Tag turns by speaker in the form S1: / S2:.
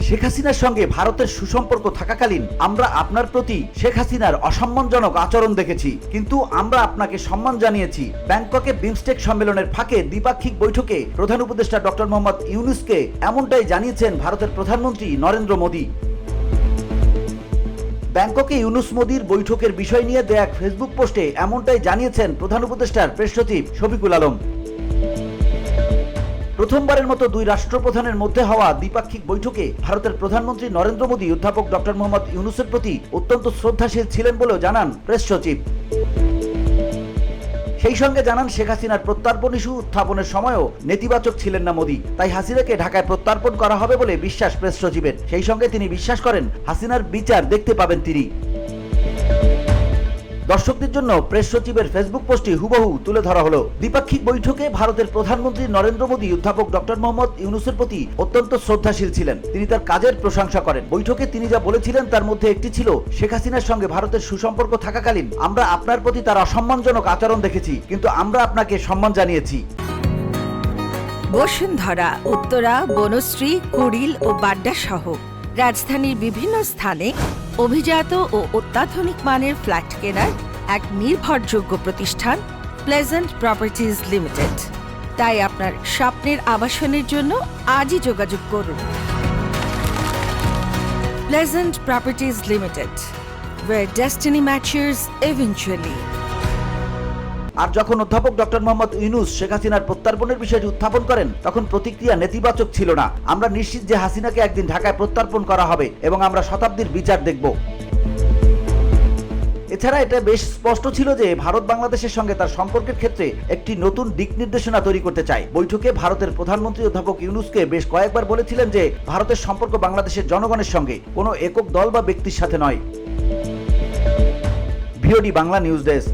S1: শেখ হাসিনার সঙ্গে ভারতের সুসম্পর্ক থাকাকালীন আমরা আপনার প্রতি শেখ হাসিনার অসম্মানজনক আচরণ দেখেছি, কিন্তু আমরা আপনাকে সম্মান জানিয়েছি। ব্যাংককে বিমস্টেক সম্মেলনের ফাঁকে দ্বিপাক্ষিক বৈঠকে প্রধান উপদেষ্টা ডক্টর মোহাম্মদ ইউনূসকে এমনটাই জানিয়েছেন ভারতের প্রধানমন্ত্রী নরেন্দ্র মোদী। ব্যাংককে ইউনূস মোদীর বৈঠকের বিষয় নিয়ে দেয়া এক ফেসবুক পোস্টে এমনটাই জানিয়েছেন প্রধান উপদেষ্টার প্রেস সচিব শফিকুল আলম। প্রথমবারের মতো দুই রাষ্ট্রপ্রধানের মধ্যে হওয়া দ্বিপাক্ষিক বৈঠকে ভারতের প্রধানমন্ত্রী নরেন্দ্র মোদী অধ্যাপক ডক্টর মোহাম্মদ ইউনূসের প্রতি অত্যন্ত শ্রদ্ধাশীল ছিলেন বলেও জানান প্রেস সচিব। সেই সঙ্গে জানান শেখ হাসিনার প্রত্যর্পণ ইস্যু উত্থাপনের সময়ও নেতিবাচক ছিলেন না মোদী, তাই হাসিনাকে ঢাকায় প্রত্যর্পণ করা হবে বলে বিশ্বাস প্রেস সচিবের। সেই সঙ্গে তিনি বিশ্বাস করেন হাসিনার বিচার দেখতে পাবেন তিনি। দর্শকদের জন্য প্রেস সচিবের ফেসবুক পোস্টটি হুবহু তুলে ধরা হলো। দ্বিপাক্ষিক বৈঠকে ভারতের প্রধানমন্ত্রী নরেন্দ্র মোদী অধ্যাপক ডক্টর মোহাম্মদ ইউনূসের প্রতি অত্যন্ত শ্রদ্ধাশীল ছিলেন। তিনি তার কাজের প্রশংসা করেন। বৈঠকে তিনি যা বলেছিলেন তার মধ্যে একটি ছিল, শেখ হাসিনার সঙ্গে ভারতের সুসম্পর্ক থাকাকালীন আমরা আপনার প্রতি তার অসম্মানজনক আচরণ দেখেছি, কিন্তু আমরা আপনাকে সম্মান জানিয়েছি।
S2: বসুন্ধরা, উত্তরা, বনশ্রী, কুড়িল ও বাড্ডা সহ রাজধানীর বিভিন্ন স্থানে অভিজাত ও অত্যাধুনিক মানের ফ্ল্যাট কেনার এক নির্ভরযোগ্য প্রতিষ্ঠান প্লেজেন্ট প্রপার্টিজ লিমিটেড। তাই আপনার স্বপ্নের আবাসনের জন্য আজই যোগাযোগ করুন। Pleasant properties limited, where destiny matches eventually.
S1: আর যখন অধ্যাপক ডক্টর মোহাম্মদ ইউনূস শেখ হাসিনার প্রত্যর্পণের বিষয়টি উত্থাপন করেন তখন প্রতিক্রিয়া নেতিবাচক ছিল না। আমরা নিশ্চিত যে হাসিনাকে একদিন ঢাকায় প্রত্যর্পণ করা হবে এবং আমরা শতাব্দীর বিচার দেখব। এছাড়া এটা বেশ স্পষ্ট ছিল যে ভারত বাংলাদেশের সঙ্গে তার সম্পর্কের ক্ষেত্রে একটি নতুন দিক নির্দেশনা তৈরি করতে চায়। বৈঠকে ভারতের প্রধানমন্ত্রী অধ্যাপক ইউনূসকে বেশ কয়েকবার বলেছিলেন যে ভারতের সম্পর্ক বাংলাদেশের জনগণের সঙ্গে, কোনো একক দল বা ব্যক্তির সাথে নয়। VOD Bangla news desk.